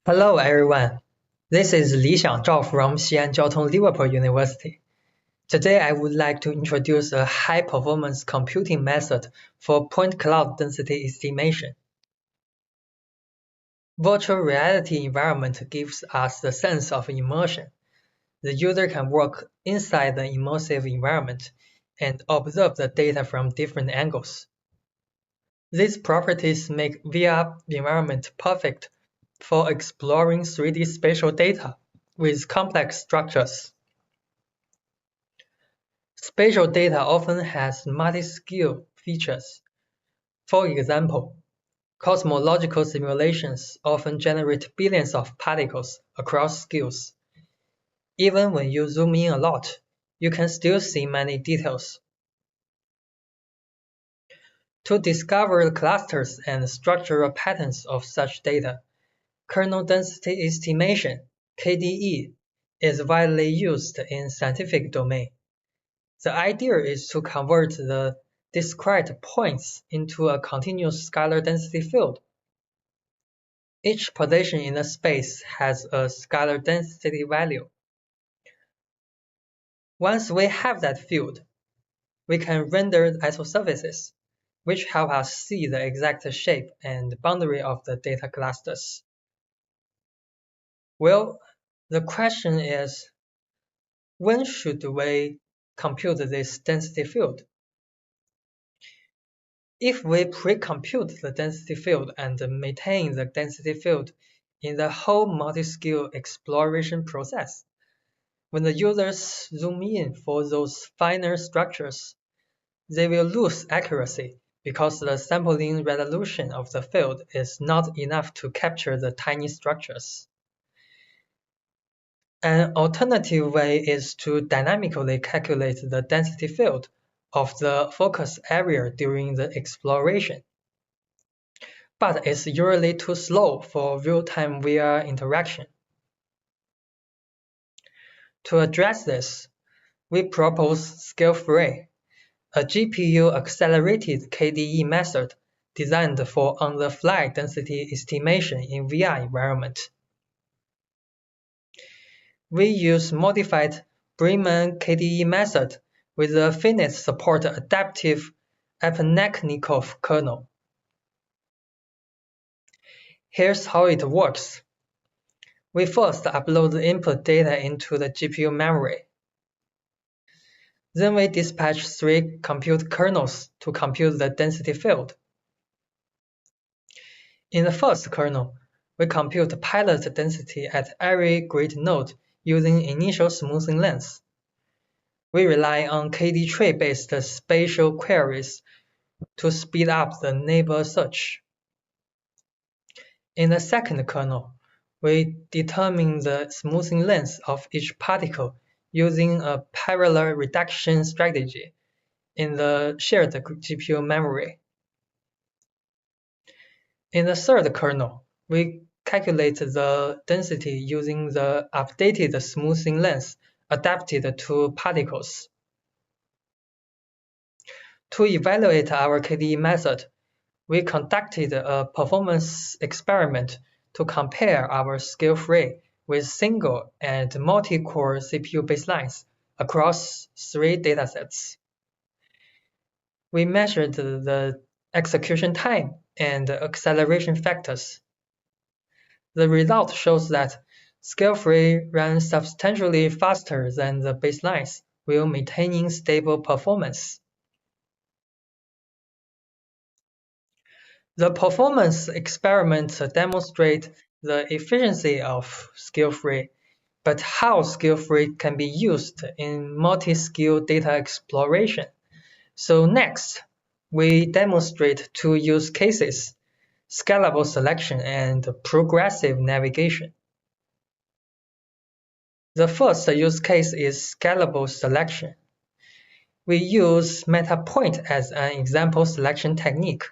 Hello everyone, this is Lixiang Zhao from Xi'an Jiaotong-Liverpool University. Today I would like to introduce a high-performance computing method for point cloud density estimation. Virtual reality environment gives us the sense of immersion. The user can work inside the immersive environment and observe the data from different angles. These properties make VR environment perfect for exploring 3D spatial data with complex structures. Spatial data often has multi-scale features. For example, cosmological simulations often generate billions of particles across scales. Even when you zoom in a lot, you can still see many details. To discover the clusters and structural patterns of such data, Kernel Density Estimation (KDE) is widely used in scientific domain. The idea is to convert the discrete points into a continuous scalar density field. Each position in a space has a scalar density value. Once we have that field, we can render isosurfaces, which help us see the exact shape and boundary of the data clusters. Well, the question is, when should we compute this density field? If we pre-compute the density field and maintain the density field in the whole multiscale exploration process, when the users zoom in for those finer structures, they will lose accuracy because the sampling resolution of the field is not enough to capture the tiny structures. An alternative way is to dynamically calculate the density field of the focus area during the exploration. But it's usually too slow for real-time VR interaction. To address this, we propose ScaleFree, a GPU-accelerated KDE method designed for on-the-fly density estimation in VR environment. We use modified Bremen KDE method with a finite-support adaptive Epniknikov kernel. Here's how it works. We first upload the input data into the GPU memory. Then we dispatch 3 compute kernels to compute the density field. In the first kernel, we compute pilot density at every grid node using initial smoothing length. We rely on KD tree-based spatial queries to speed up the neighbor search. In the second kernel, we determine the smoothing length of each particle using a parallel reduction strategy in the shared GPU memory. In the third kernel, we calculate the density using the updated smoothing length adapted to particles. To evaluate our KDE method, we conducted a performance experiment to compare our ScaleFree with single and multi-core CPU baselines across 3 datasets. We measured the execution time and acceleration factors. The result shows that ScaleFree runs substantially faster than the baselines while maintaining stable performance. The performance experiment demonstrates the efficiency of ScaleFree, but how ScaleFree can be used in multi-scale data exploration. So next, we demonstrate 2 use cases: scalable selection and progressive navigation. The first use case is scalable selection. We use MetaPoint as an example selection technique.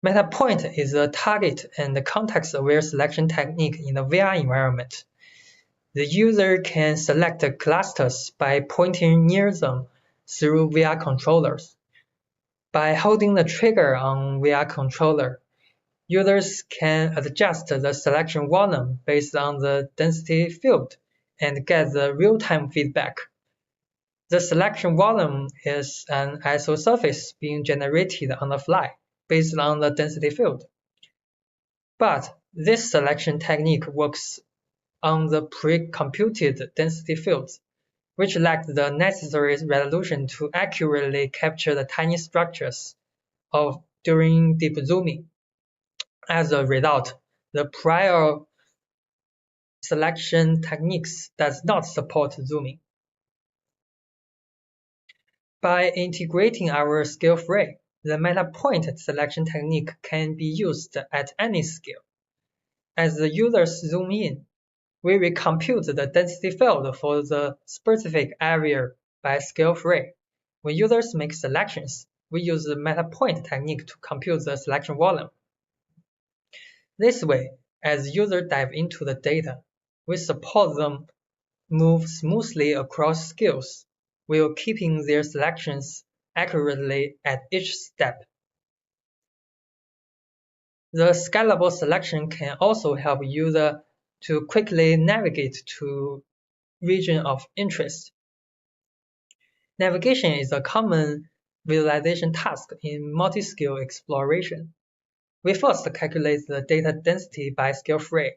MetaPoint is a target and context-aware selection technique in the VR environment. The user can select clusters by pointing near them through VR controllers. By holding the trigger on VR controller, Users can adjust the selection volume based on the density field and get the real-time feedback. The selection volume is an isosurface being generated on the fly based on the density field. But this selection technique works on the pre-computed density fields, which lack the necessary resolution to accurately capture the tiny structures during deep zooming. As a result, the prior selection techniques does not support zooming. By integrating our ScaleFree, the meta-point selection technique can be used at any scale. As the users zoom in, we recompute the density field for the specific area by ScaleFree. When users make selections, we use the meta-point technique to compute the selection volume. This way, as users dive into the data, we support them move smoothly across scales, while keeping their selections accurately at each step. The scalable selection can also help users to quickly navigate to region of interest. Navigation is a common visualization task in multiscale exploration. We first calculate the data density by ScaleFree.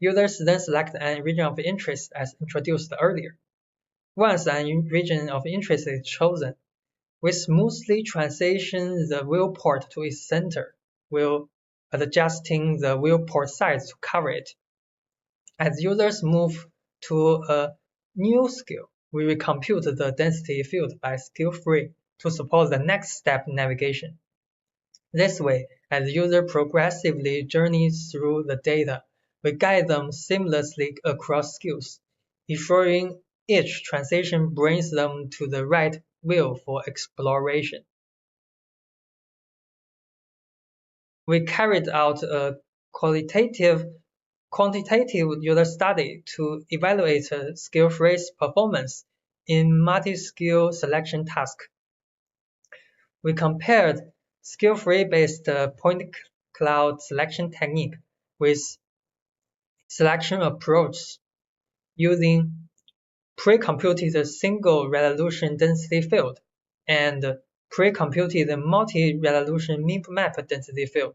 Users then select a region of interest as introduced earlier. Once a region of interest is chosen, we smoothly transition the viewport to its center, while adjusting the viewport size to cover it. As users move to a new scale, we recompute the density field by ScaleFree to support the next step navigation. This way, as users progressively journey through the data, we guide them seamlessly across scales, ensuring each transition brings them to the right view for exploration. We carried out a quantitative user study to evaluate ScaleFree's performance in multi-scale selection tasks. We compared ScaleFree-based point cloud selection technique with selection approach using pre-computed single resolution density field and pre-computed multi-resolution map density field.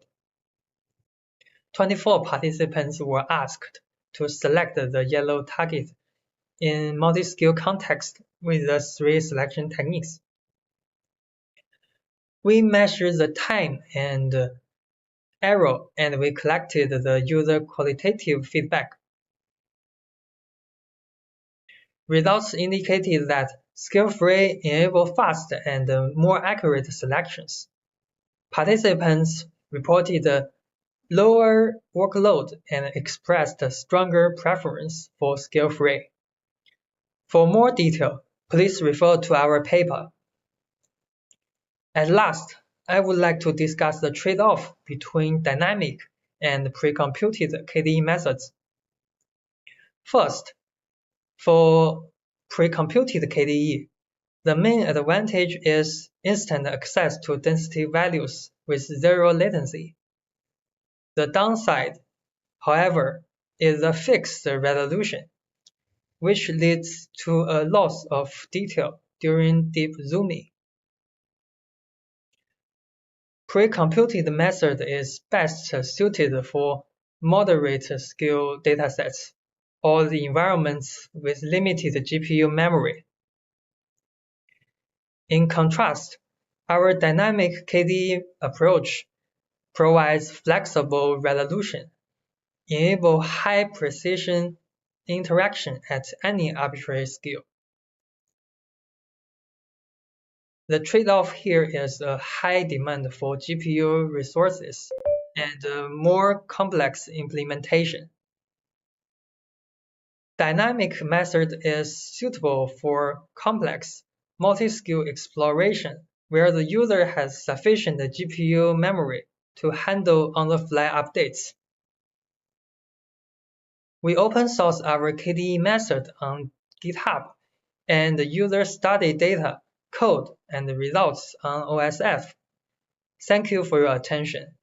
24 participants were asked to select the yellow target in multi-scale context with the three selection techniques. We measured the time and error, and we collected the user qualitative feedback. Results indicated that ScaleFree enabled fast and more accurate selections. Participants reported lower workload and expressed stronger preference for ScaleFree. For more detail, please refer to our paper. At last, I would like to discuss the trade-off between dynamic and pre-computed KDE methods. First, for pre-computed KDE, the main advantage is instant access to density values with zero latency. The downside, however, is a fixed resolution, which leads to a loss of detail during deep zooming. Pre-computed method is best suited for moderate scale datasets or the environments with limited GPU memory. In contrast, our dynamic KDE approach provides flexible resolution, enable high precision interaction at any arbitrary scale. The trade-off here is a high demand for GPU resources and a more complex implementation. Dynamic method is suitable for complex, multi-scale exploration where the user has sufficient GPU memory to handle on-the-fly updates. We open source our KDE method on GitHub, and the users study data, code, and results on OSF. Thank you for your attention.